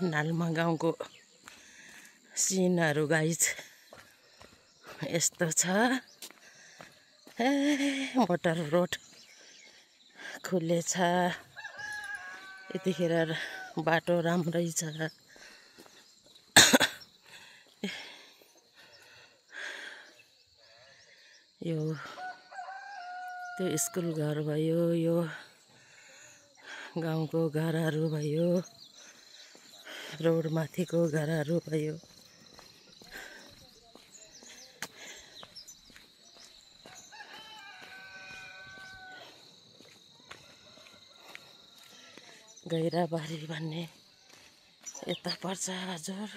नालमा गाउँको सिनहरू गाइज यस्तो छ। मोटर रोड खुलेछ, यतिखेर बाटो राम्रै छ। यो त्यो स्कुल घर भयो, यो गाउँको घरहरू भयो, रोड माथिको घरहरू भयो। गैराबारी भन्ने यता पर्छ हजुर।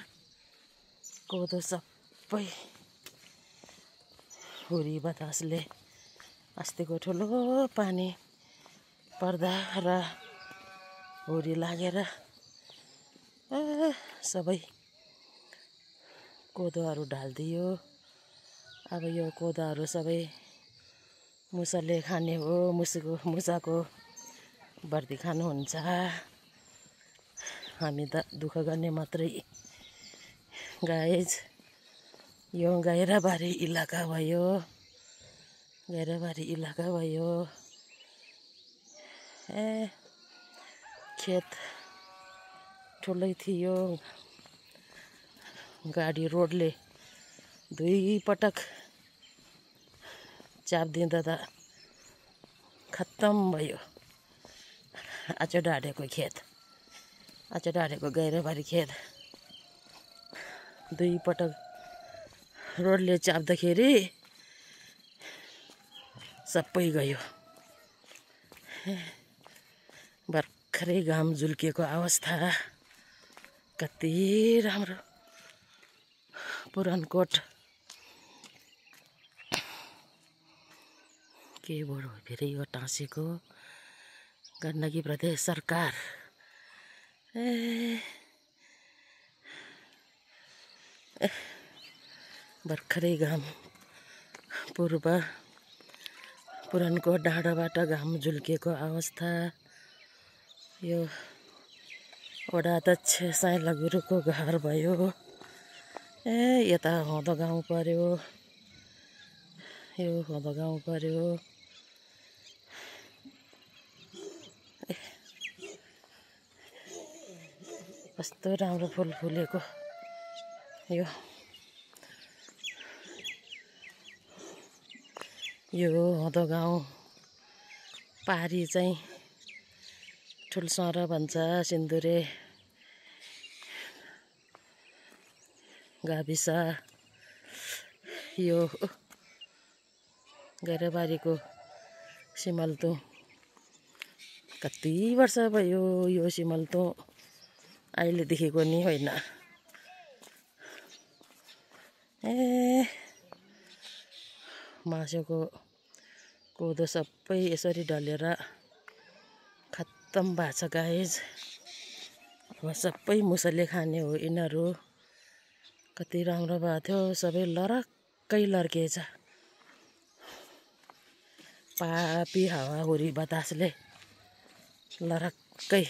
कोदो सबै हुरी बतासले अस्तिको ठुलो पानी पर्दा र हुरी लागेर सबै कोदोहरू ढालिदियो। अब यो कोदोहरू सबै मुसाले खाने हो, मुसाको बर्दी खानुहुन्छ। हामी त दुःख गर्ने मात्रै। गाइज यो गैराबारी इलाका भयो, गैराबारी इलाका भयो। खेत ठुलै थियो, गाडी रोडले 2 पटक चाप्दिँदा त खत्तम भयो। आचो ढाडेको खेत, आचो ढाडेको गैराबारी खेत 2 पटक रोडले चाप्दाखेरि सबै गयो। भर्खरै घाम झुल्किएको अवस्था। कति राम्रो पुरानकोट के बोर्ड हो फेरि यो टाँसेको गण्डकी प्रदेश सरकार। भर्खरै घाम पुरानको डाँडाबाट घाम झुल्किएको अवस्था। यो वडा अध्यक्ष साइला गुरुको घर भयो। यता हँदो गाउँ पर्यो, यो हँदो गाउँ पर्यो। कस्तो राम्रो फुल फुलेको यो हँदो गाउँ। पारी चाहिँ ठुलसर भन्छ, सिन्दुरे गाविस। यो गैराबारीको सिमलतु कति वर्ष भयो यो सिमलतु अहिलेदेखिको नि होइन। मासुको कोदो सबै यसरी ढलेर खत्तम भएको छ गाइज। अब सबै मुसले खाने हो यिनीहरू। कति राम्रो भएको थियो, सबै लरक्कै लर्किएछ। पापी हावाहुरी बतासले लरक्कै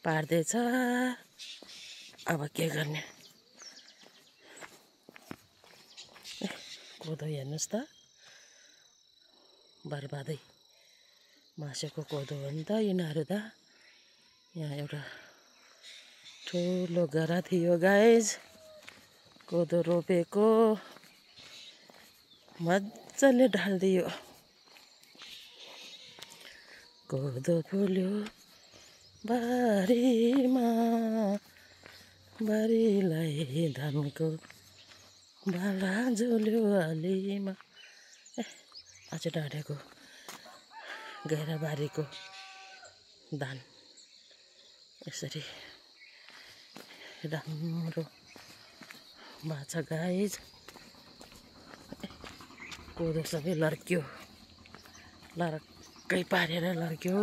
पार्दैछ। अब के गर्ने। कोदो हेर्नुहोस् त, बर्बादै मासेको कोदो हो नि त यिनीहरू त। यहाँ एउटा ठुलो गरा थियो गाइज, कोदो रोपेको मजाले ढालिदियो। कोदो फुल्यो बारीमा, बारीलाई धानको बाला झुल्यो अलीमा। आचो ढाडेको गैराबारीको धान यसरी राम्रो भएको छ गाइज। कोदो सबै लर्क्यो, लरक्कै पारेर लर्क्यो।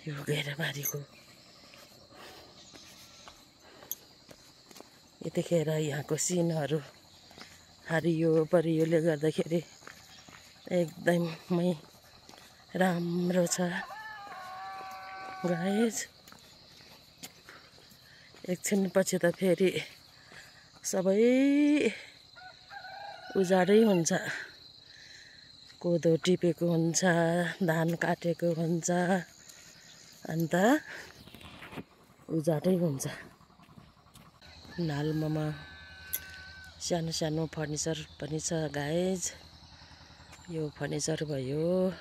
यो गैराबारीको यतिखेर यहाँको सिनहरू हरियो परियोले गर्दाखेरि एकदमै राम्रो छ। गाइज एकछिनपछि त फेरि सबै उजाडै हुन्छ। कोदो टिपेको हुन्छ, धान काटेको हुन्छ, अन्त उजाडै हुन्छ। नाल्मोमा सानो सानो फर्निचर पनि छ गाइज। यो फर्निचर भयो।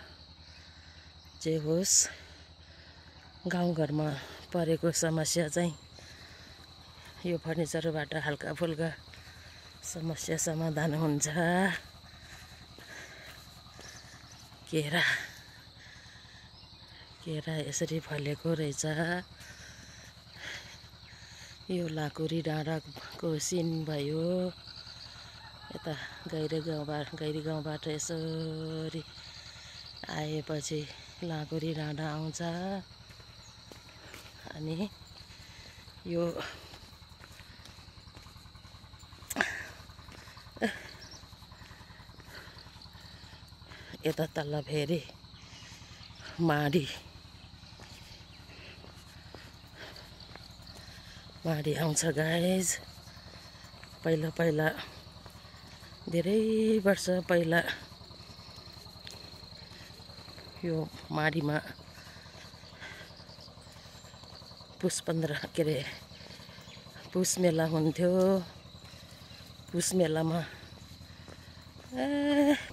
जे होस् गाउँघरमा परेको समस्या चाहिँ यो फर्निचरबाट हल्का फुल्का समस्या समाधान हुन्छ। केरा यसरी फलेको रहेछ। यो लाकुरी डाँडाको सिन भयो। यता गैरी गाउँबाट यसरी आएपछि लाकुरी डाँडा आउँछ। अनि यो यता तल्ल फेरि माडी आउँछ गाइज। पहिला धेरै वर्ष पहिला यो माडीमा पुस 15 के अरे पुस मेला हुन्थ्यो। पुस मेलामा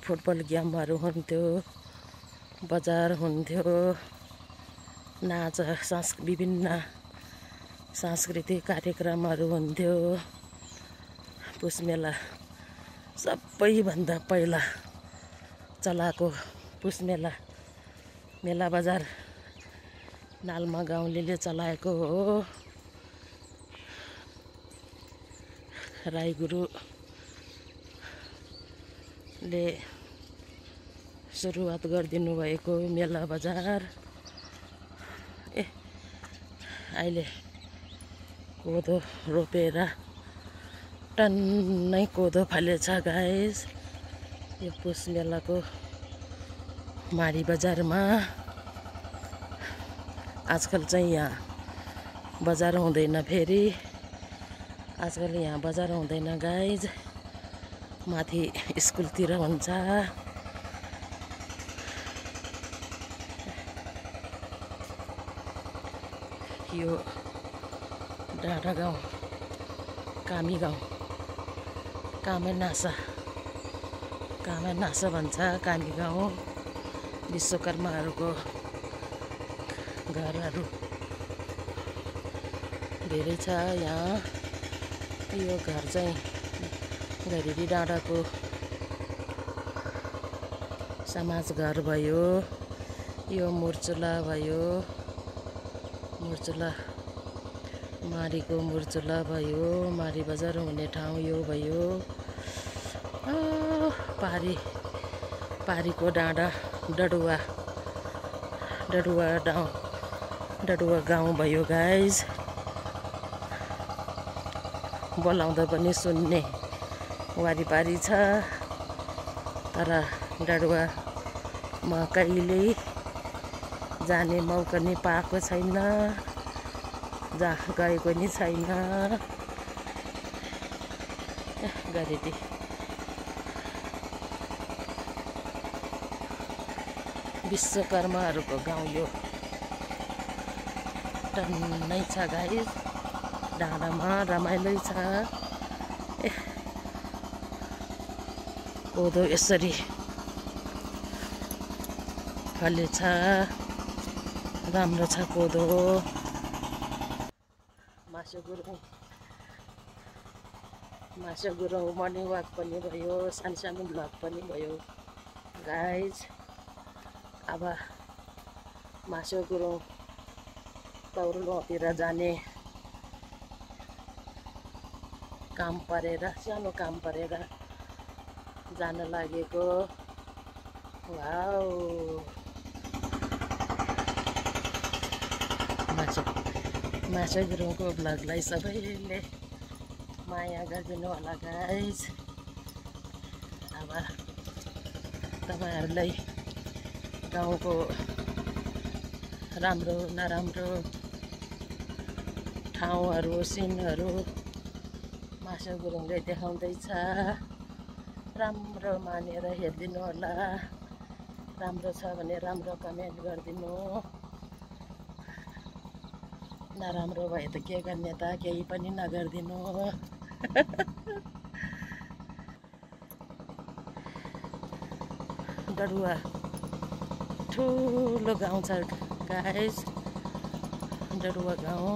फुटबल गेमहरू हुन्थ्यो, बजार हुन्थ्यो, विभिन्न सांस्कृतिक कार्यक्रमहरू हुन्थ्यो। पुस मेला सबैभन्दा पहिला चलाएको पुस मेला बजार नाल्मा गाउँलेले चलाएको हो। राई गुरुले सुरुवात गरिदिनु भएको मेला बजार। अहिले कोदो रोपेर टन्नै कोदो फलेछ गाइस। यो पुस मेलाको माडी बजारमा आजकल चाहिँ यहाँ बजार हुँदैन। फेरि आजकल यहाँ बजार हुँदैन गाइज, माथि स्कुलतिर हुन्छ। यो डाँडा गाउँ, कामी गाउँ, कामे नासा भन्छ कामी गाउँ। विश्वकर्माहरूको घरहरू धेरै छ यहाँ। यो घर चाहिँ गैरी डाँडाको समाज घर भयो। यो मुर्चुला भयो, मुर्चुला माडीको मुर्चुला भयो। माडी बजार हुने ठाउँ यो भयो। पारीको डाँडा डडुवा गाउँ भयो गाइज। बोलाउँदा पनि सुन्ने वारिपारी छ, तर डडुवामा कहिल्यै जाने मौका नि पाएको छैन, गएको नि छैन। गरेटी विश्वकर्माहरूको गाउँ यो टन्नै छ गाइस। डाँडामा रमाइलो छ। कोदो यसरी फलेछ, राम्रो छ कोदो। मासु गुरुङ मर्निङ वाक पनि भयो, सानो ब्लग पनि भयो गाइज। अब मासु गुरुङ तौरतिर जाने काम परेर, सानो काम परेर जान लागेको। वाउ, मासु गुरुङको ब्लगलाई सबैले माया गरिदिनु होला गाइज। अब तपाईँहरूलाई गाउँको राम्रो नराम्रो ठाउँहरू सिनहरू मासु गुरुङले देखाउँदैछ। राम्रो मानेर हेरिदिनु होला। राम्रो छ भने राम्रो कमेन्ट गरिदिनु, नराम्रो भए त के गर्ने त, केही पनि नगरिदिनु। डडुवा ठुलो गाउँ छ गाइस, डडुवा गाउँ।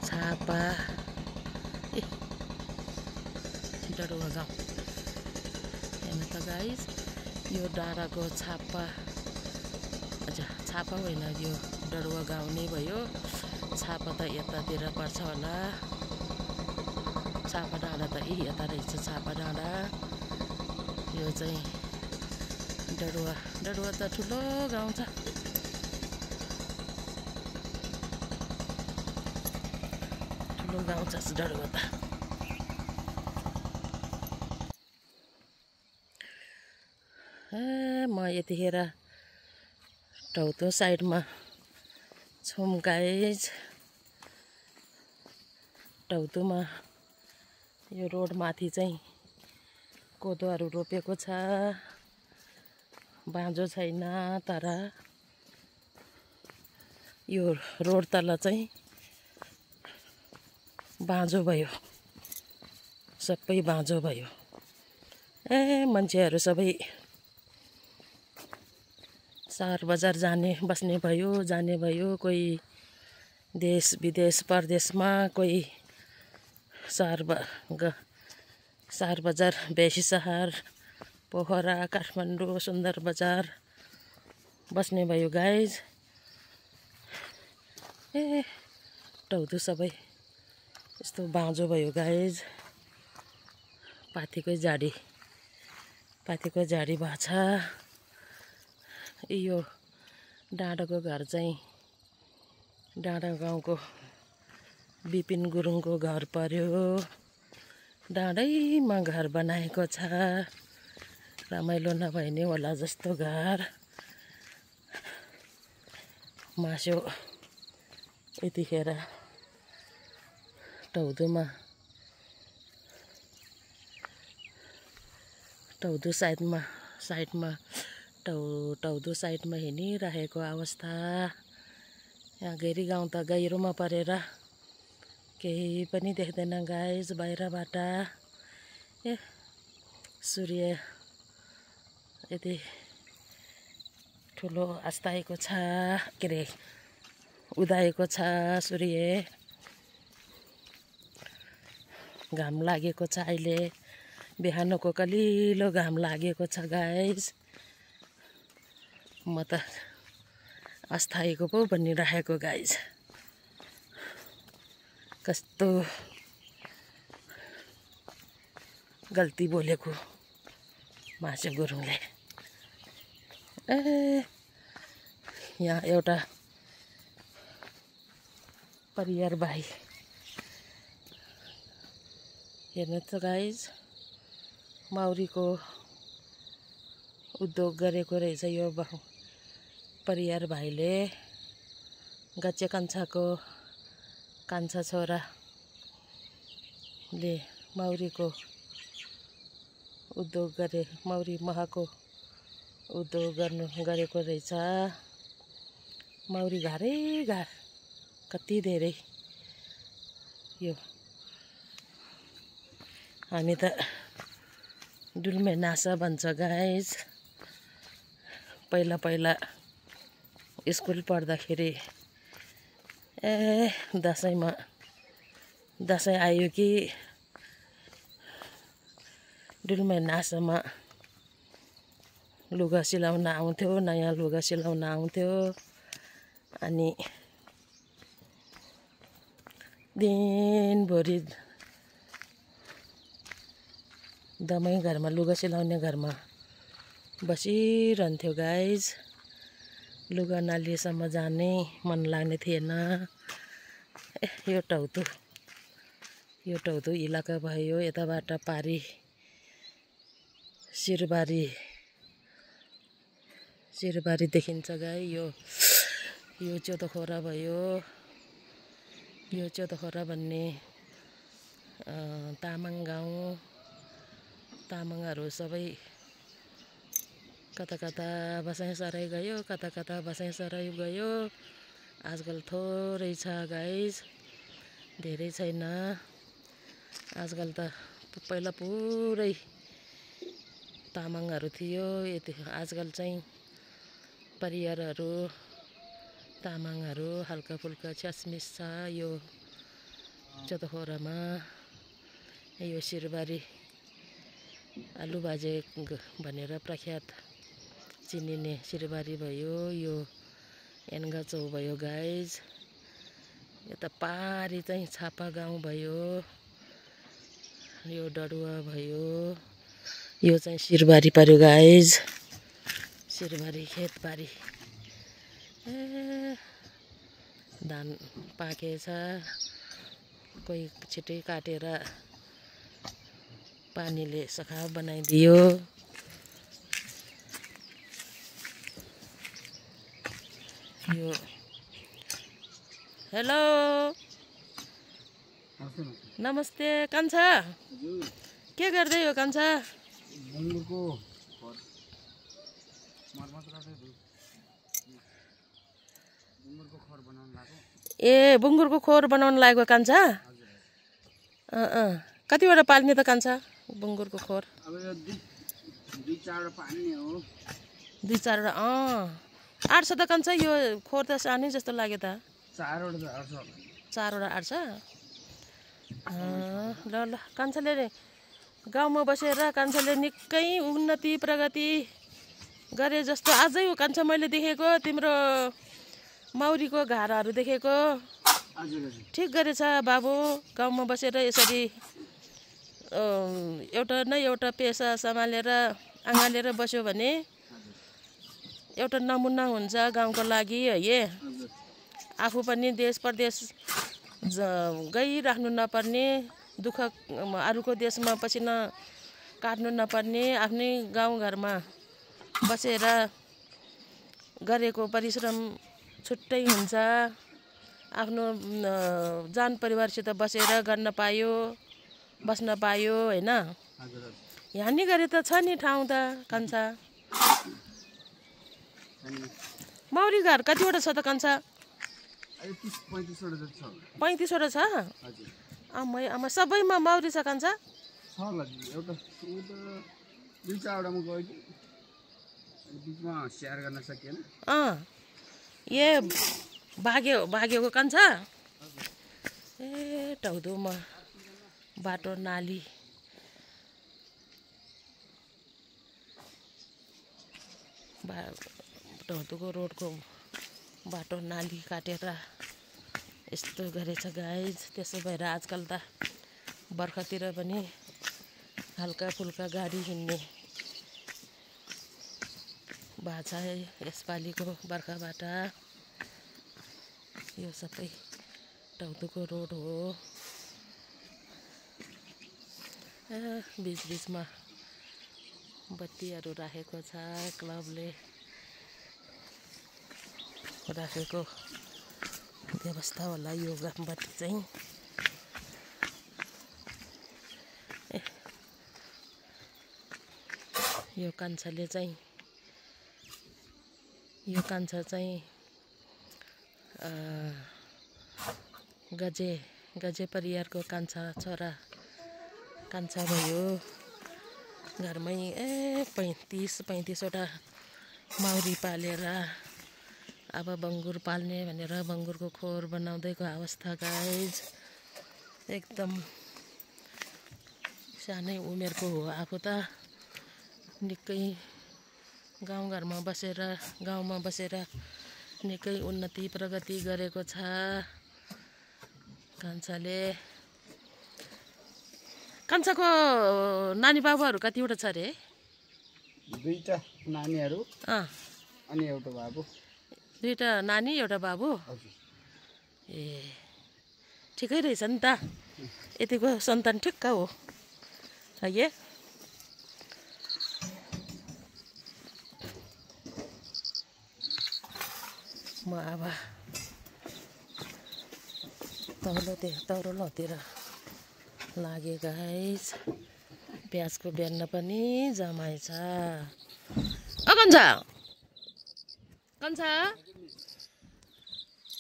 छापा डडुवा गाउँ हेर्नु त गाइस, यो डाँडाको छापा, अच्छा छापा होइन, यो डडुवा गाउँ नै भयो। छापा त यतातिर पर्छ होला, छापा डाँडा त यता रहेछ छापा डाँडा। यो चाहिँ डडुवा, डडुवा त ठुलो गाउँ छ। ठुलो गाउँ छ डडुवा त। म यतिखेर टाउतो साइडमा छौँ गाइस। टाउतोमा यो रोडमाथि चाहिँ कोदोहरू रोपेको छ। बाँझो छैन, तर यो रोड तल चाहिँ बाँझो भयो, सबै बाँझो भयो। मान्छेहरू सबै सहर बजार बस्ने भयो, जाने भयो। कोही देश विदेश परदेशमा, कोही सहर बजार, बेसी सहर, पोखरा, काठमाडौँ, सुन्दर बजार बस्ने भयो गाइज। टाउतो सबै यस्तो बाँझो भयो गाइज। पाथीकै झाडी भएको छ। यो डाँडाको घर चाहिँ डाँडा गाउँको बिपिन गुरुङको घर पर्यो। डाँडैमा घर बनाएको छ, रमाइलो नभए नि होला जस्तो घर। मासु यतिखेर टाउदोमा, टाउदो साइडमा टाउदो साइडमा हिँडिरहेको अवस्था। यहाँ घेरी गाउँ त गहिरोमा परेर केही पनि देख्दैन गाइज बाहिरबाट। सूर्य यति ठुलो अस्ताएको छ, के अरे उदाएको छ सूर्य। घाम लागेको छ अहिले, बिहानको कलिलो घाम लागेको छ गाइज। म त अस्ताएको पो भनिराखेको गाइज। कस्तो गल्ती बोलेको मासु गुरुङले। यहाँ एउटा परियार भाइ हेर्नु त गाइज, मौरीको उद्योग गरेको रहेछ यो परियार भाइले। गचे कान्छा छोराले मौरीको उद्योग मौरी महको उद्योग गरेको रहेछ। मौरी घारै कति धेरै। यो हामी त डुल्मे नासा भन्छ गाइज। पहिला स्कुल पढ्दाखेरि दसैँ आयो कि डुल्मे नासामा लुगा सिलाउन आउँथ्यो, नयाँ लुगा सिलाउन आउँथ्यो। अनि दिनभरि दमै घरमा, लुगा सिलाउने घरमा बसिरहन्थ्यो गाइज। लुगा नालीसम्म जाने मन लाग्ने थिएन। यो टाउतो इलाका भयो। यताबाट पारी सिरबारी सिरबारी देखिन्छ गाई। यो च्योतोखोरा भयो। यो च्योतोखोरा भन्ने तामाङ गाउँ। तामाङहरू सबै कता कता बसाइसराई गयो, कता कता बसाइसराई गयो। आजकल थोरै छ गाइज, धेरै छैन। आजकल त पहिला पुरै तामाङहरू थियो। यति आजकल चाहिँ परियारहरू, तामाङहरू हल्का फुल्का छ्यासमिस छ यो च्योतोखोरामा। यो सिरबारी आलु भाजे भनेर प्रख्यात चिनिने सिरबारी भयो। यो एनगाचौ भयो गाइज। यता पारी चाहिँ छापा गाउँ भयो। यो डडुवा भयो। यो चाहिँ सिरबारी पर्यो गाइज। सिरबारी खेतबारी। धान पाकेछ। कोही छिटै काटेर पानीले सखा बनाइदियो। यो हेलो नमस्ते कान्छा, के गर्दै हो कान्छा? ए बुङ्गुरको खोर बनाउन लागेको कान्छा? कतिवटा पाल्ने त कान्छा बुङ्गुरको खोर? दुई चारवटा आँट्छ त कान्छा। यो खोर त सानै जस्तो लाग्यो त। चारवटा आँट्छ। ल ल कान्छाले गाउँमा बसेर कान्छाले निकै उन्नति प्रगति गरे जस्तो आजै हो कान्छा मैले देखेको। तिम्रो मौरीको घाराहरू देखेको। ठिक गरेछ बाबु। गाउँमा बसेर यसरी एउटा न एउटा पेसा सम्हालेर आँगालेर बस्यो भने एउटा नमुना हुन्छ गाउँको लागि है। आफू पनि देश परदेश गइराख्नु नपर्ने, दुःख अरूको देशमा पसिना काट्नु नपर्ने, आफ्नै गाउँघरमा बसेर गरेको परिश्रम छुट्टै हुन्छ। आफ्नो जान परिवारसित बसेर गर्न पायो, बस्न पायो होइन। यहाँ नि गरे त छ नि ठाउँ त कान्छा। मौरी घर कतिवटा छ त कान्छा? 35वटा छ। आमा सबैमा मौरी छ कान्छा? ए भाग्योको कान्छा? ए टाउदोमा बाटो नाली टाउदोको रोडको बाटो नाली काटेर यस्तो गरेछ गाइज। त्यसो भएर आजकल त बर्खातिर पनि हल्का फुल्का गाडी हिँड्ने भएको छ यसपालिको बर्खाबाट। यो सबै टाउदोको रोड हो। बिचबिचमा बत्तीहरू राखेको छ। क्लबले राखेको व्यवस्था होला यो बत्ती चाहिँ। यो कान्छा चाहिँ गजे परियारको कान्छा छोरा कान्छा भयो। घरमै 35वटा मौरी पालेर अब बङ्गुर पाल्ने भनेर बङ्गुरको खोर बनाउँदैको अवस्था गाइज। एकदम सानै उमेरको हो आफू त। निकै गाउँमा बसेर निकै उन्नति प्रगति गरेको छ कान्छाले। कान्छाको नानी बाबुहरू कतिवटा छ रे? 2टा नानीहरू अनि एउटा बाबु। 2टा नानी एउटा बाबु। ए ठिकै रहेछ नि त। यतिको सन्तान ठिक्क हो है। म अब तौरलोतिर लागे गाइस। प्याजको बेर्न पनि जमाएछ। कन्छ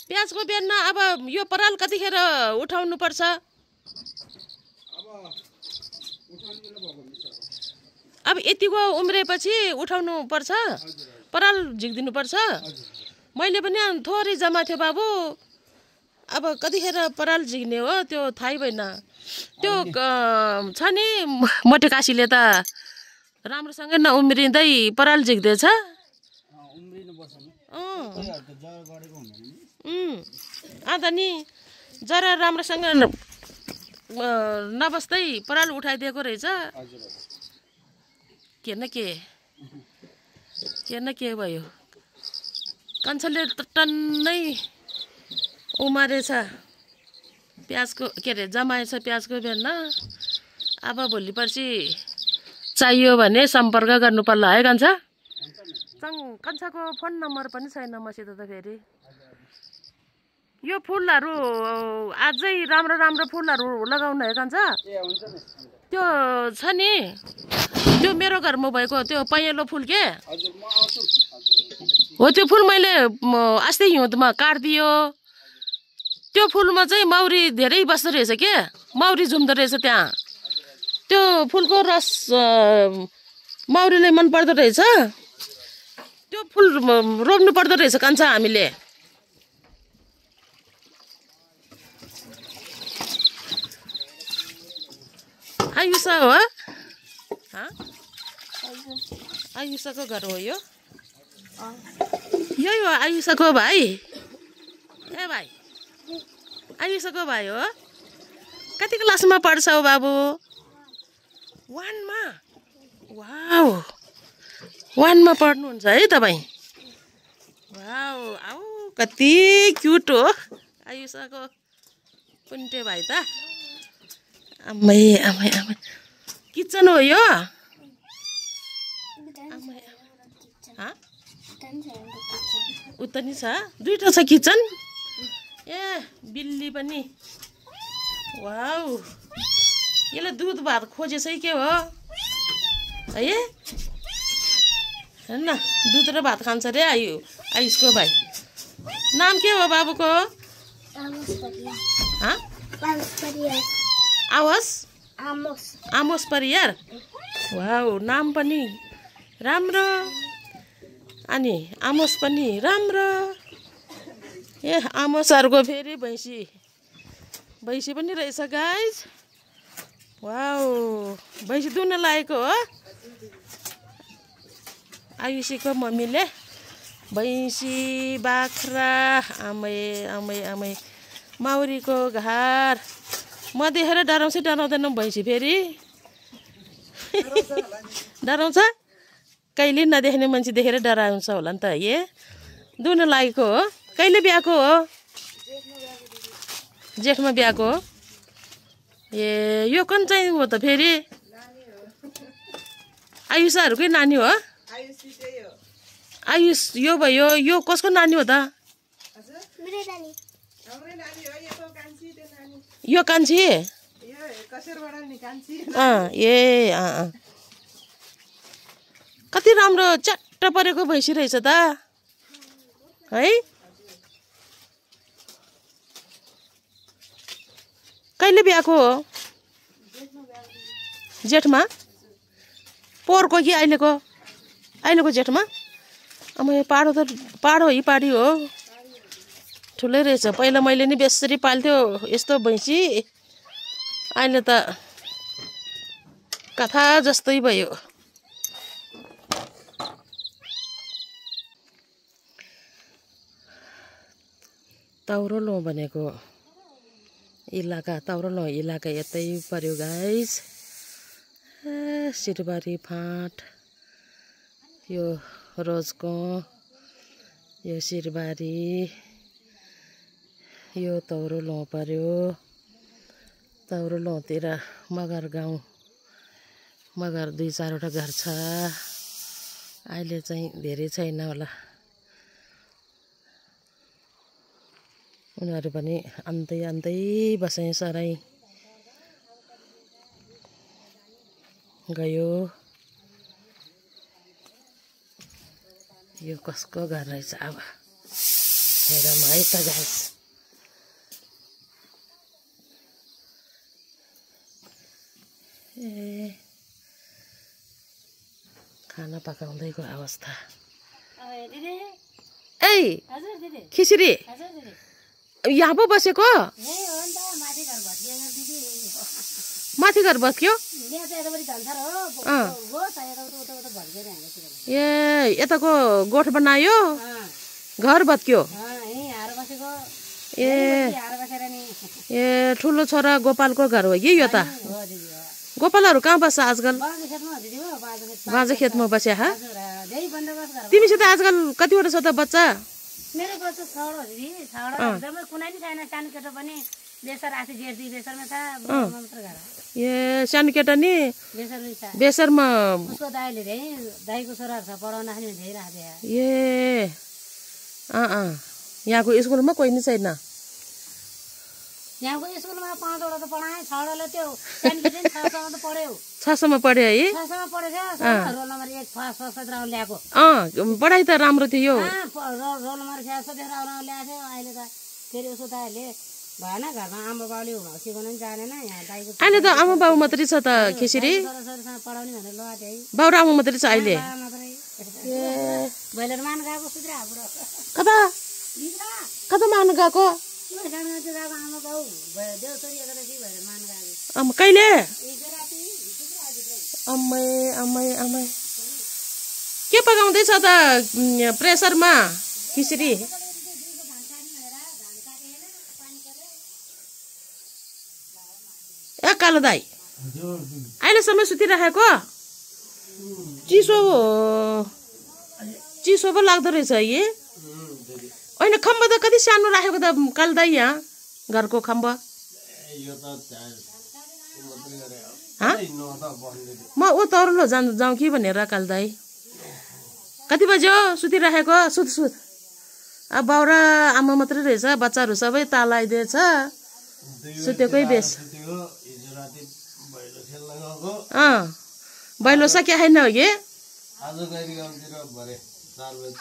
प्याजको बेर्न अब यो पराल कतिखेर उठाउनु पर्छ? अब यतिको उम्रेपछि उठाउनु पर्छ, पराल झिक्दिनु पर्छ। मैले पनि थोरै जमा थियो बाबु, अब कतिखेर पराल झिक्ने हो त्यो थाहै भएन। त्यो छ नि मोटे काशीले त राम्रोसँग नउम्रिँदै पराल झिक्दैछ। अन्त नि जरा राम्रोसँग नबस्दै पराल उठाइदिएको रहेछ। के न के भयो। कन्छले टन्नै उमारेछ प्याजको के अरे जमाएछ प्याजको बेर्न। अब भोलि पर्सि चाहियो भने सम्पर्क गर्नु पर्ला है कन्छ। कन्छको फोन नम्बर पनि छैन मसित त। फेरि यो फुलहरू अझै राम्रो फुलहरू लगाउनु है कन्छ। त्यो छ नि त्यो मेरो घरमा भएको त्यो पहेँलो फुल के हो, त्यो फुल मैले अस्ति हिउँदमा काटिदियो। त्यो फुलमा चाहिँ मौरी धेरै बस्दो रहेछ के, मौरी झुम्दो रहेछ त्यहाँ। त्यो फुलको रस मौरीले मन पर्दो रहेछ। त्यो फुल रोप्नु पर्दो रहेछ कान्छ हामीले। आयुषा हो, आयुषाको घर हो यो। यही हो आयुषाको भाइ। ए भाइ, आयुषाको भाइ हो। कति क्लासमा पढ्छौ बाबु? 1 मा। वाउ, 1 मा पढ्नुहुन्छ है तपाईँ? वाउ, आऊ कति क्युट हो आयुषाको कुन्टे भाइ त। आमै किचन हो यो। उता नि छ, 2टा छ किचन। ए बिल्ली पनि। वाउ, यसले दुध भात खोजेछ के हो है? हेर्न दुध र भात खान्छ रे आयुषको भाइ। नाम के हो बाबुको? आमोस परियार। वाउ, नाम पनि राम्रो अनि आमोस पनि राम्रो। ए आमोसहरूको फेरि भैँसी पनि रहेछ गाइज। वाउ, भैँसी दुहुन लागेको हो आयुषीको मम्मीले। भैँसी बाख्रा आमै माउरीको घर। म देखेर डराउँदैन भैँसी फेरि? डराउँछ? कहिले नदेख्ने मान्छे देखेर डराउँछ होला नि त। ए दुहुन लागेको हो। कहिले बिहाको हो? जेठमा बिहाको हो। ए यो कुन चाहिँ हो त फेरि? आयुषाहरूकै नानी हो? आयुष यो भयो, यो कसको नानी हो त? यो कान्छी? ए कति राम्रो च्याट्ट परेको भैँसी रहेछ त है। कहिले बिहाको हो? जेठमा? पोहोरको कि अहिलेको जेठमा? अब पाडो हिपाडी हो। ठुलै रहेछ। पहिला मैले नि बेसरी पाल्थ्यो यस्तो भैँसी। अहिले त कथा जस्तै भयो। तौरलो भनेको इलाका, तौरलो इलाका यतै पर्यो गाइस। सिरबारी फाँट, यो रोजको, यो सिरबारी, यो तौरलो पर्यो। तौरलोतिर मगर गाउँ, मगर 2-4वटा घर छ। अहिले चाहिँ धेरै छैन होला। उनीहरू पनि आन्दै आन्दै बसाइ सराई गयो। यो कसको घर रहेछ अब हेरौँ है त गाइस। ए खाना पकाउँदैको अवस्था। ए खिचडी यहाँ पो बसेको माथि घर भत्क्यो। ए यताको गोठ बनायो घर भत्क्यो। ए ठुलो छोरा गोपालको घर हो कि यो त? गोपालहरू कहाँ बस्छ आजकल? बाँझो खेतमा बस्या। तिमीसित आजकल कतिवटा छ त बच्चा? मेरो बच्चा 6 हो दिदी, 6 एकदमै कुनै पनि छैन। सानो केटा पनि बेसर आसी जेर्दी बेसरमा छ, मात्र घर। ए सानो केटा नि बेसरमा उसको दाइले दाइको छोराहरु छ पढाउन खाने धेरै राख्दे। ए यहाँको स्कुलमा कोही नि छैन? यहाँको स्कुलमा 5 वटा त पढाए, 6 वटाले त्यो सानो केटा नि 6 सम्म त पढ्यो। 6 सम्म पढ्यो है? 6 सम्म पढ्यो। Roll number 1 first first round ल्याएको। पढाइ त राम्रो थियो। रोल नम्बर 6 सबै राउन्ड ल्याएको। अहिले त फेरि उसको दाइले भएन, घरमा आमा बाउले सिकाउन नि जानेन। यहाँ दाइको अहिले त आमा बाउ मात्रै छ त खिचडी पढाउने भनेर लगाएको है। बाउ र आमा मात्रै छ अहिले। ए बैलर मान गएको सुत्रा हाम्रो। कता कता मान गएको? आमा बाउ देउसरी एकादशी भएर मान गएको। कहिले? अम्मै अम्मै अम्मै के पकाउँदैछ त प्रेसरमा खिचडी? ए कालो दाइ अहिलेसम्म सुतिराखेको? चिसो चिसो पो लाग्दो रहेछ है। होइन खम्बा त कति सानो राखेको त कालो दाइ यहाँ घरको खम्बा? म ऊ तरुलो जाउँ कि भनेर कालो दाइ। कति बज्यो सुतिराखेको? सुत सुत। अब बाउ र आमा मात्रै रहेछ, बच्चाहरू सबै तालाइदिएछ, सुतेकै बेस। बैलो सकिया छैन हो कि?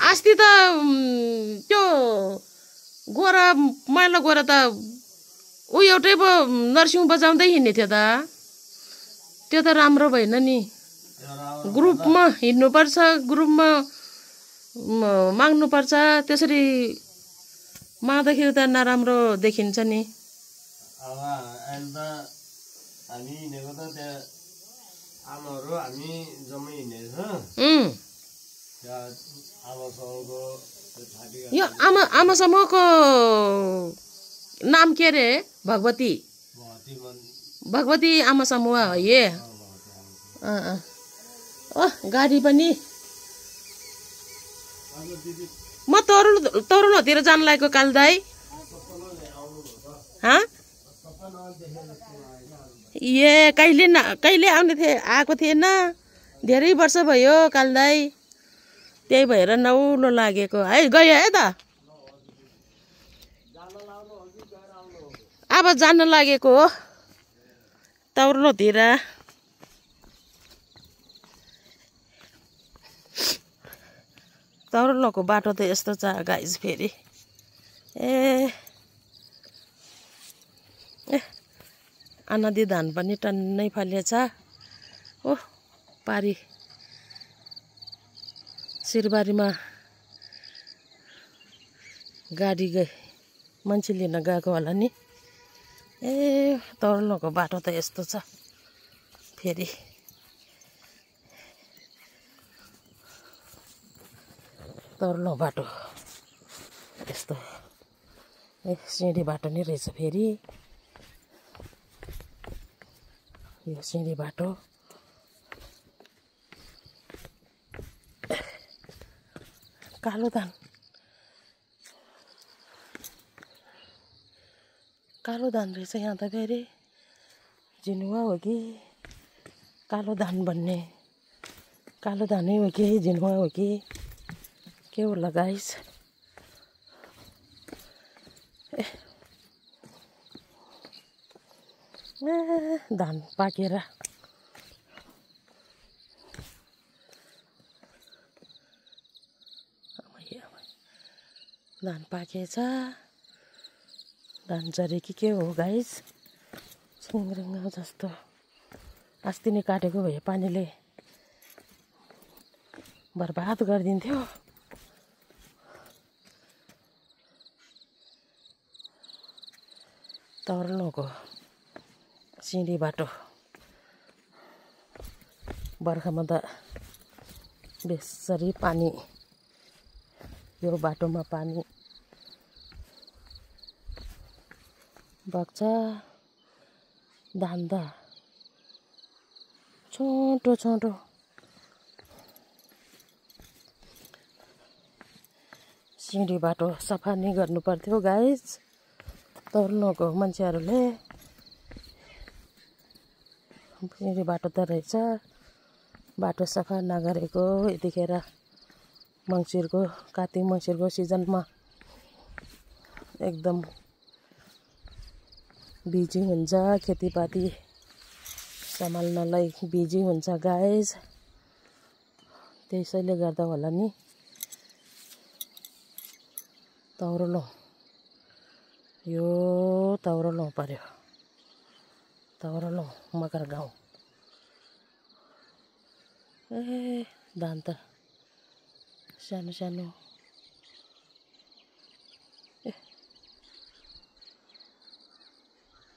अस्ति त त्यो गोरा मैला गोरा त ऊ एउटै पो नर्सिङ बजाउँदै हिँड्ने थियो त। त्यो त राम्रो भएन नि। ग्रुपमा हिँड्नुपर्छ, ग्रुपमा माग्नुपर्छ, त्यसरी माग्दाखेरि त नराम्रो देखिन्छ नि। यो आमा समूहको नाम के अरे? भगवती भगवती आमा समूह हो ये। गाडी पनि म तरुलतिर जानु लागेको कालो दाइ। ए कहिले आउने थिए? आएको थिएन, धेरै वर्ष भयो कालो दाइ। त्यही भएर नौलो लागेको है। गयो है त? अब जान लागेको हो तरुलोतिर। तरुलोको बाटो त यस्तो छ गाइस फेरि। ए अनादि धान पनि टन्नै फलेछ। ओ पारी सिरबारीमा गाडी मान्छे लिन गएको होला नि। ए तरुलोको बाटो त यस्तो छ फेरि। तरुलो बाटो यस्तो सिँढी बाटो नै रहेछ फेरि। यो सिँढी बाटो। कालो धान रहेछ यहाँ त फेरि। झिनुवा हो कि कालो धान भन्ने? कालो धानै हो कि झिनुवा हो कि के होला गाइस? धान पाकेर धान पाकेछ धान झरे के हो गाइस छिङ्रिङ जस्तो अस्ति नै काटेको भए पानीले बर्बाद गरिदिन्थ्यो तर्लोको सिँढी बाटो बर्खामा त बेसरी पानी यो बाटोमा पानी बग्छ धान त छोटो छोटो सिँढी बाटो सफा नै गर्नु पर्थ्यो गाइस तर्नुको मान्छेहरूले सिँढी बाटो त रहेछ बाटो सफा नगरेको यतिखेर मङ्सिरको कार्तिक मङ्सिरको सिजनमा एकदम बिजी हुन्छ खेतीपाती सम्हाल्नलाई बिजी हुन्छ गाइस त्यसैले गर्दा होला नि तौरलो यो तौरलो पर्यो तौरलो मगर गाउँ धान त सानो सानो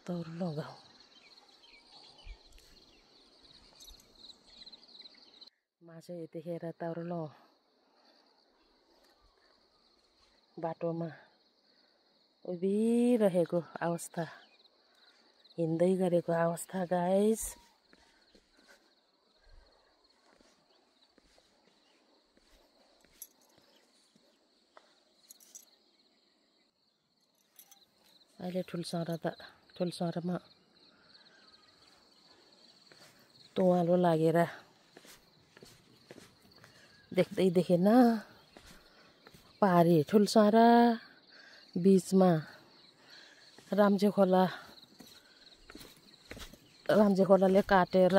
तौरलो गाउँ मासु यतिखेर तौरलो बाटोमा उभिरहेको अवस्था हिँड्दै गरेको अवस्था गाइस अहिले ठुलसरामा तुवालो लागेर देख्दै देखेन पारी ठुलसरा बीचमा राम्जे खोलाले काटेर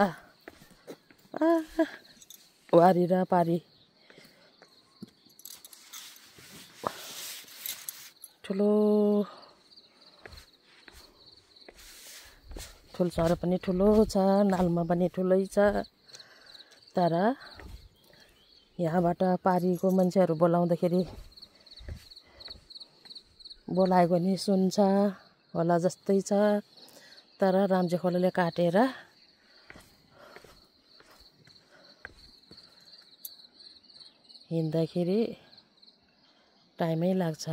वारी र पारी ठुलसरा पनि ठुलो छ नालमा पनि ठुलै छ तर यहाँबाट पारीको मान्छेहरू बोलाउँदाखेरि बोलाएको नि सुन्छ होला जस्तै छ तर राम्जे खोलाले काटेर हिँड्दाखेरि टाइमै लाग्छ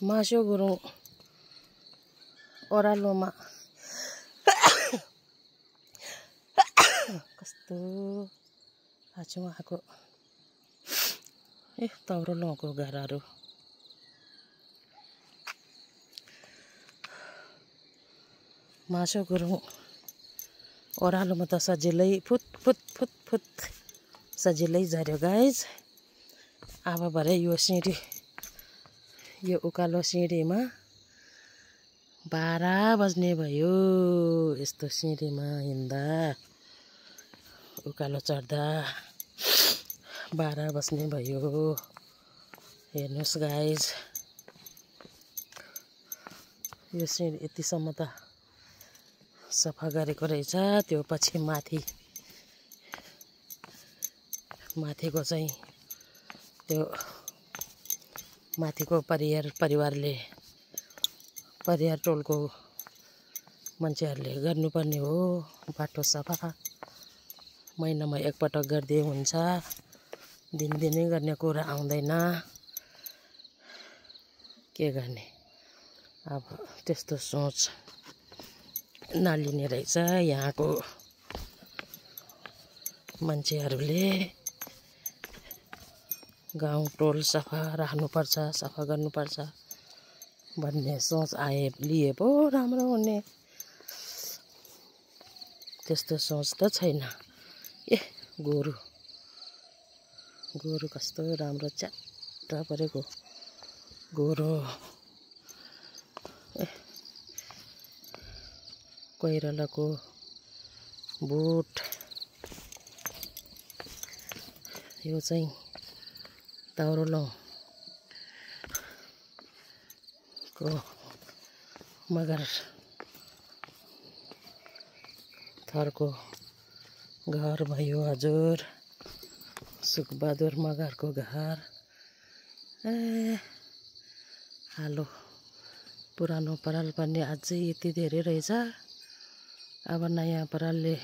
मासु गुरुङ ओह्रालोमा कस्तो आछु आएको तौरलोको घरहरू मासु गुरुङ ओह्रालोमा त सजिलै फुत फुत फुत फुत सजिलै झऱ्यो गाइस अब भरे यो सिँढी यो उकालो सिँढीमा 12 बज्ने भयो यस्तो सिँढीमा हिँड्दा उकालो चढ्दा 12 बज्ने भयो हेर्नुस् गाइस यो सिँढी यतिसम्म त सफा गरेको रहेछ त्यो पछि माथिको चाहिँ त्यो माथिको परिवारले परिवार टोलको मान्छेहरूले गर्नुपर्ने हो बाटो सफा महिनामा एकपटक गर्दै हुन्छ दिनदिनै गर्ने कुरा आउँदैन के गर्ने अब त्यस्तो सोच नलिने रहेछ यहाँको मान्छेहरूले गाउँ टोल सफा राख्नुपर्छ सफा गर्नुपर्छ भन्ने सोच लिए पो राम्रो हुने त्यस्तो सोच त छैन गोरु गोरु कस्तो राम्रो च्याट्ट परेको गोरु कोइरालाको बोट यो चाहिँ ताउरोलङ को मगर थरको घर भयो हजुर सुखबहादुर मगरको घर हालो पुरानो पराल पनि अझै यति धेरै रहेछ अब नयाँ परालले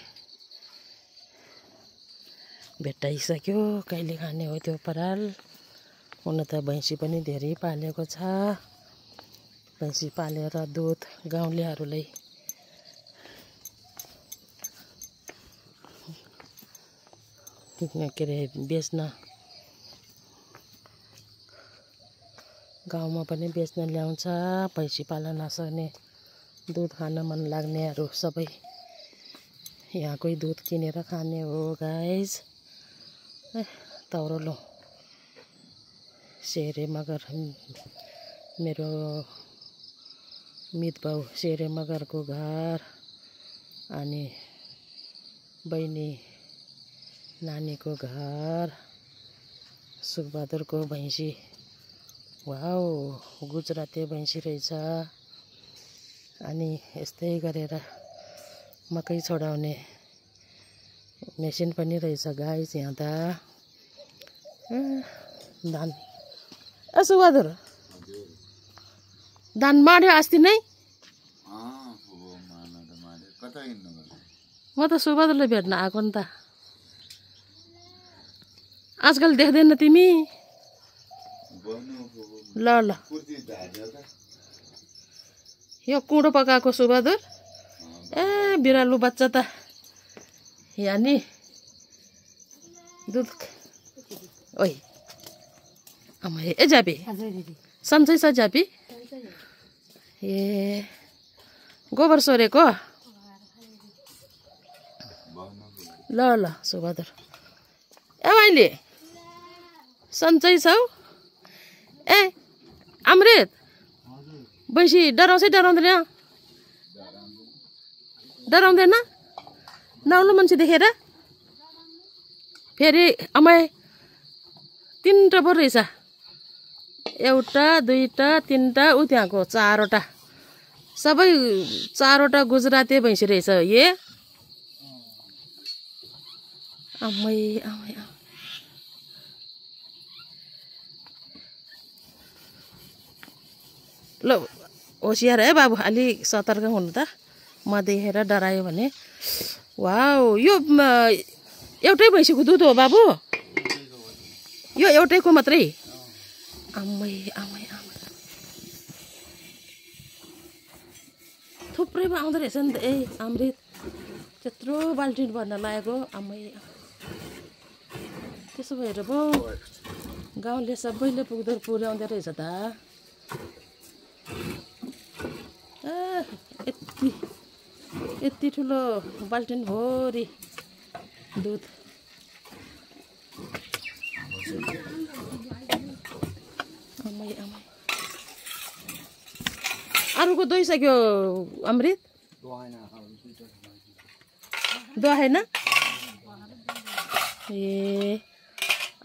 भेट्टाइसक्यो कहिले खाने हो त्यो पराल हुन त भैँसी पनि धेरै पालेको छ भैँसी पालेर दुध गाउँलेहरूलाई के अरे बेच्न गाउँमा पनि बेच्न ल्याउँछ भैँसी पाल्न नसक्ने दुध खान मन लाग्नेहरू सबै यहाँकै दुध किनेर खाने हो गाइज ताउरोलो सेरे मगर मेरो मित बाउ सेरे मगरको घर अनि बहिनी नानीको घर सुखबहादुरको भैँसी वाउ गुजराते भैँसी रहेछ अनि यस्तै गरेर मकै छोडाउने मेसिन पनि रहेछ गाइस यहाँ त धान सुखबहादुर धान माड्यो अस्ति नै म त सुखबहादुरले भेट्न आएको नि त आजकल देख्दैन तिमी ल ल यो कुँडो पकाएको सुखबहादुर बिरालु बच्चा त यहाँ नि दुध ओइ आमा ए जापी सन्चै छ जापी ए गोबर सोरेको ल ल सुखबहादुर ए मैले सन्चै छौ ए अमृत भैँसी डराउँछ डराउँदैन डराउँदैन नौलो मान्छे देखेर फेरि अमाइ 3टा पो रहेछ एउटा 2टा 3टा उ त्यहाँको 4वटा सबै 4वटा गुजराते भैँसी रहेछ ए अमै अमै ल होसियार है बाबु अलिक सतर्क हुनु त म देखेर डरायो भने वाउ यो एउटै भैँसीको दुध हो बाबु यो एउटैको मात्रै आमै आमै आमै थुप्रै आउँदो रहेछ नि त ए अमृत त्यत्रो बाल्टिन भर्न लागेको आमै त्यसो भएर पो गाउँले सबैले पुर्याउँदो रहेछ त यति ठुलो बाल्टिन भरि दुध आमै आमै अरूको दोइसक्यो अमृत दुहाएन ए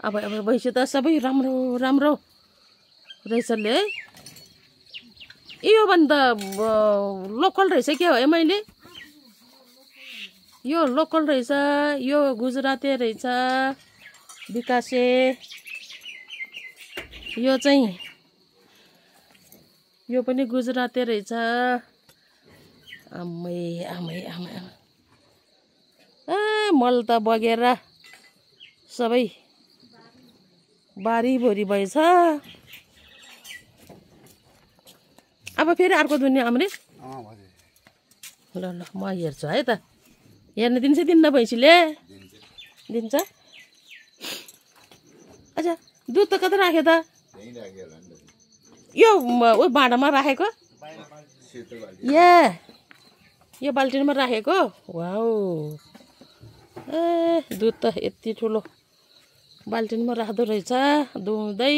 अब भैँसी त सबै राम्रो राम्रो रहेछले है यो भन्दा लोकल रहेछ के हो मैले यो लोकल रहेछ यो गुजराते रहेछ विकासे यो चाहिँ यो पनि गुजराते रहेछ आमै आमै आमै मल त बगेर सबै बारीभरि भएछ अब फेरि अर्को दुनियाँ अमृत ल ल म हेर्छु है त हेर्न दिन्छ दिन्न भैँसीले दिन्छ अच्छा दुध त कता राख्यो त यो ऊ भाँडामा राखेको यो बाल्टिनमा राखेको वाउ ए दुध त यति ठुलो बाल्टिनमा राख्दो रहेछ धुँदै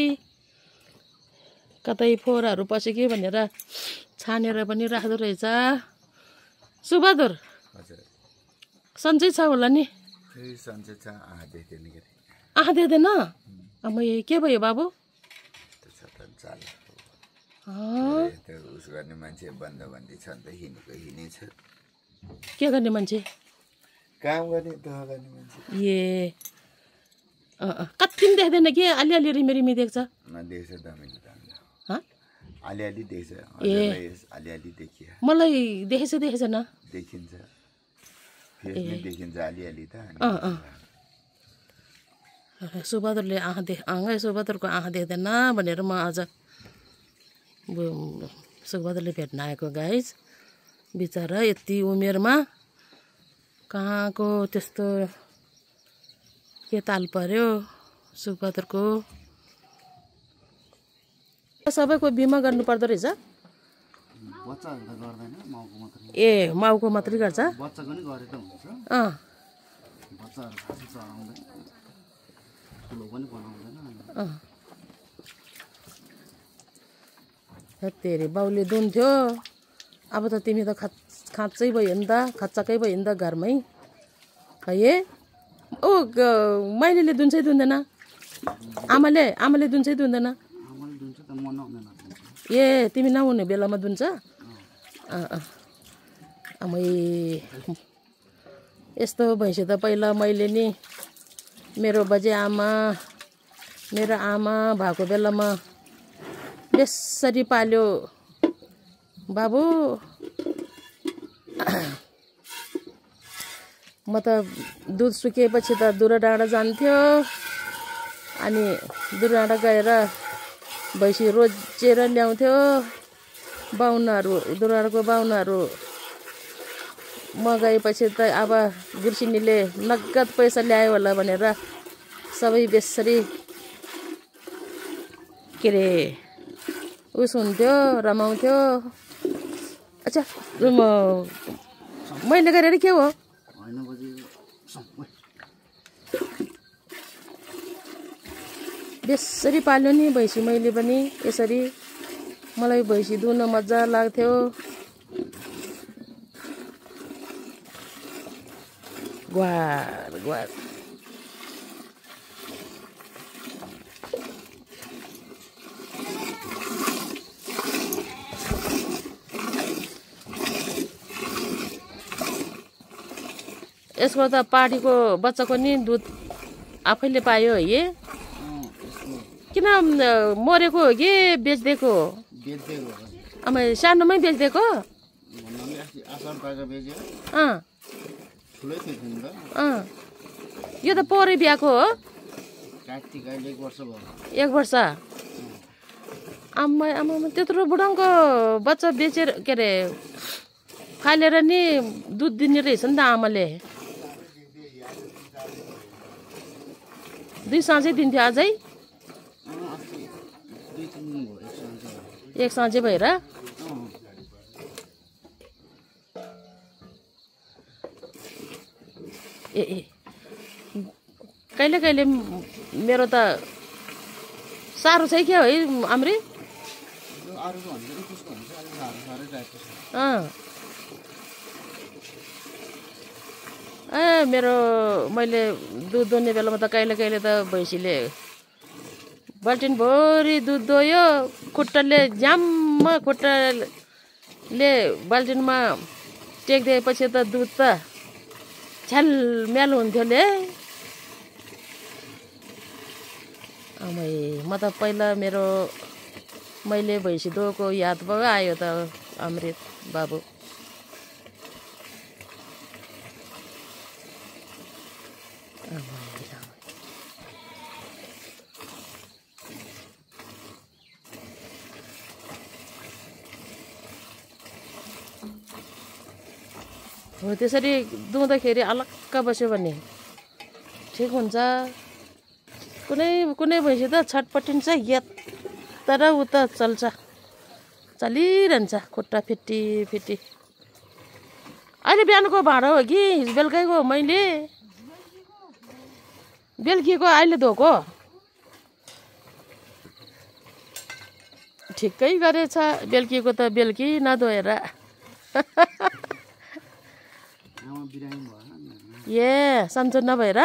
कतै फोहोरहरू पस्यो कि भनेर छानेर पनि राख्दो रहेछ सुबहादुर सन्चै छ होला नि आँखा देख्दैन अब के भयो बाबु के गर्ने मान्छे ए कति पनि देख्दैन कि अलिअलि रिमी देख्छ मलाई देखेछ सुबहादुरले सुबहादुरको आँखा देख्दैन भनेर म आज सुबहादुरले भेट्न आएको गाइज बिचरा यति उमेरमा कहाँको त्यस्तो के ताल पर्यो सुबहादुरको सबैको बिमा गर्नु पर्दो रहेछ ए माउको मात्रै गर्छ तेरे बाउले दुन्थ्यो अब त तिमी त खाँचै भयो नि त खच्चकै भयो नि त घरमै है ओ माइलीले दुन्छै दुन्दैन आमाले दुन्छै दुन्दैन ए तिमी नहुने बेलामा दुन्छ यस्तो भैँसी त पहिला मैले नि मेरो आमा भएको बेलामा बेसरी पाल्यो बाबु म त दुध सुकेपछि त दुरा डाँडा जान्थ्यो अनि दुरा डाँडा गएर भैँसी रोजेर ल्याउँथ्यो दुराडाको बाहुनाहरू मगाएपछि त अब गुर्सिनीले नगद पैसा ल्यायो होला भनेर सबै बेसरी के अरे उस हुन्थ्यो रमाउँथ्यो अच्छा मैले गरेर के हो बेसरी पाल्यो नि भैँसी मैले पनि यसरी मलाई भैँसी दुहुन मजा लाग्थ्यो ग्वार यसको त पाठीको बच्चाको नि दुध आफैले पायो है किन मरेको हो कि बेचिदिएको अब सानोमै बेचिदिएको यो त पोहोरै बिहाको हो 1 वर्ष आमा त्यत्रो बुढाङको बच्चा बेचेर के अरे फालेर नि दुध दिने रहेछ नि त आमाले 2 साँझै दिन्थ्यो अझै 1 साँझै भएर कहिले मेरो त साह्रो छ क्या है आम्री मेरो मैले दुध दुहुने बेलामा त कहिले त भैँसीले बाल्टिन भरि दुध दोयो खुट्टाले खुट्टाले बाल्टिनमा टेक्दिएपछि त दुध त छ्यालम्याल हुन्थ्यो ले म त पहिला मैले भैँसी दोको याद भयो आयो त अमृत बाबु हो त्यसरी दुहुँदाखेरि अलक्क बस्यो भने ठिक हुन्छ कुनै भैँसी त छटपटिन्छ यता र उता चलिरहन्छ खुट्टा फिटी अहिले बिहानको भाँडा हो कि हिजो बेलुकैको मैले बेलुकीको अहिले धोको ठिकै गरेछ। बेलुकीको त बेलुकी नधोएर ए सन्चो नभएर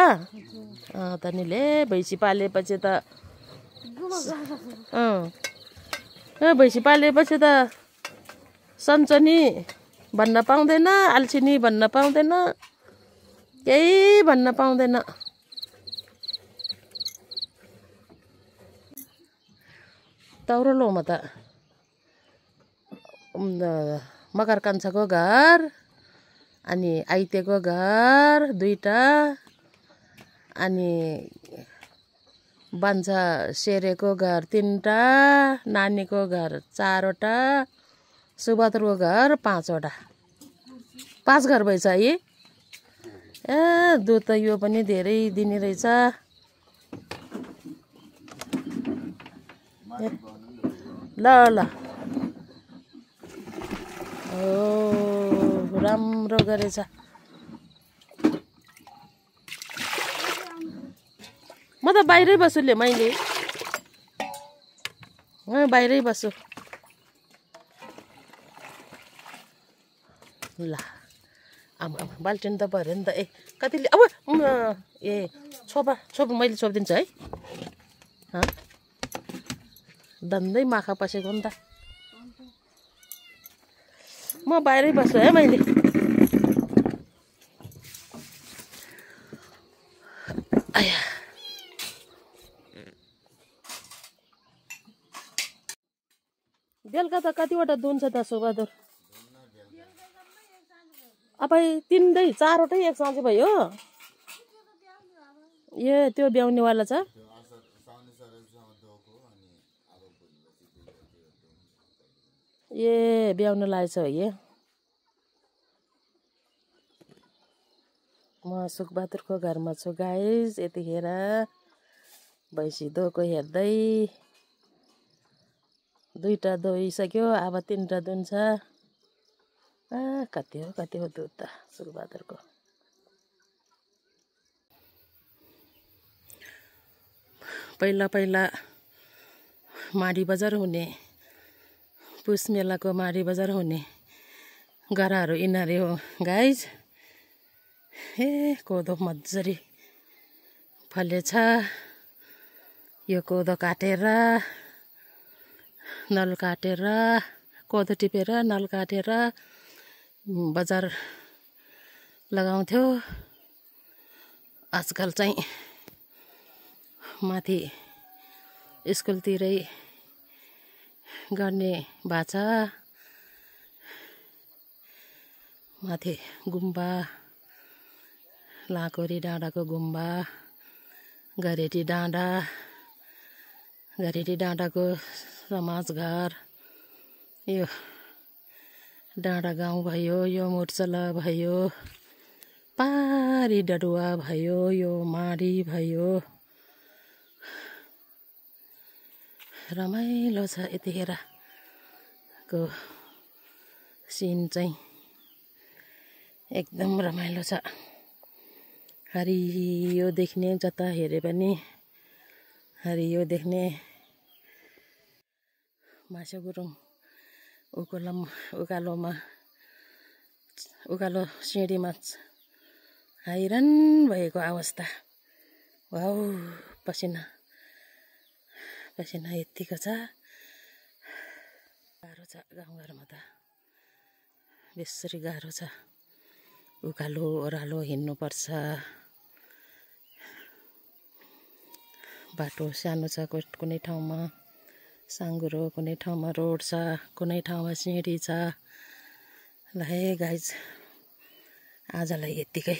त निले भैँसी पालेपछि त भैँसी पालेपछि त सन्चो नि भन्न पाउँदैन, अल्छिनी भन्न पाउँदैन, केही भन्न पाउँदैन। तौरलोमा त मकर कान्छाको घर अनि आइतेको घर 2टा अनि बान्छा सेरेको घर 3टा, नानीको घर 4वटा, सुबद्रको घर 5वटा। 5 घर भएछ है। ए दुध त यो पनि धेरै दिने रहेछ। ल ल ओ राम्रो गरेछ। म त बाहिरै बस्छु ले मैले बाहिरै बस्छु। ल आमा बाल्टिन त भऱ्यो नि त। ए कतिले अब ए छोपा मैले छोपिदिन्छु है। धन्दै माखा पसेको नि त। म बाहिरै बस्छु है मैले। आया बेलुका त कतिवटा दुन्छ त सुबहादुर? अब 4वटै एक साँझ भयो। ए त्यो ब्याउनेवाला छ। ए ब्याउनु लागेछ हो ये। म सुखबहादुरको घरमा छु गाइस। यतिखेर भैँसी धोको हेर्दै 2टा धोइसक्यो, अब 3टा दुन्छ। कति हो दुध त सुखबहादुरको। पहिला माडी बजार हुने, पुस मेलाको माडी बजार हुने गराहरू यिनीहरू हो गाइज। ए कोदो मजाले फलेछ। यो कोदो काटेर नल काटेर कोदो टिपेर नल काटेर बजार लगाउँथ्यो। आजकल चाहिँ माथि स्कुलतिरै गर्ने भएको छ। माथि गुम्बा, लाकोरी डाँडाको गुम्बा, गरेटी डाँडाको समाजघर, यो डाँडा गाउँ भयो, यो मुर्चला भयो, पारी डडुवा भयो, यो माडी भयो। रमाइलो छ यतिखेरको सिन चाहिँ एकदम रमाइलो छ। हरियो देख्ने, जता हेरे पनि हरियो देख्ने। मासु गुरुङ उकालो सिँढीमा हैरान भएको अवस्था। वाउ पसिना यत्तिको छ। गाह्रो छ गाउँघरमा त, बेसरी गाह्रो छ। उकालो ओह्रालो हिँड्नुपर्छ। बाटो सानो छ कुनै ठाउँमा, साँघुरो कुनै ठाउँमा रोड छ, कुनै ठाउँमा सिँढी छ। ल है गाइज आजलाई यत्तिकै।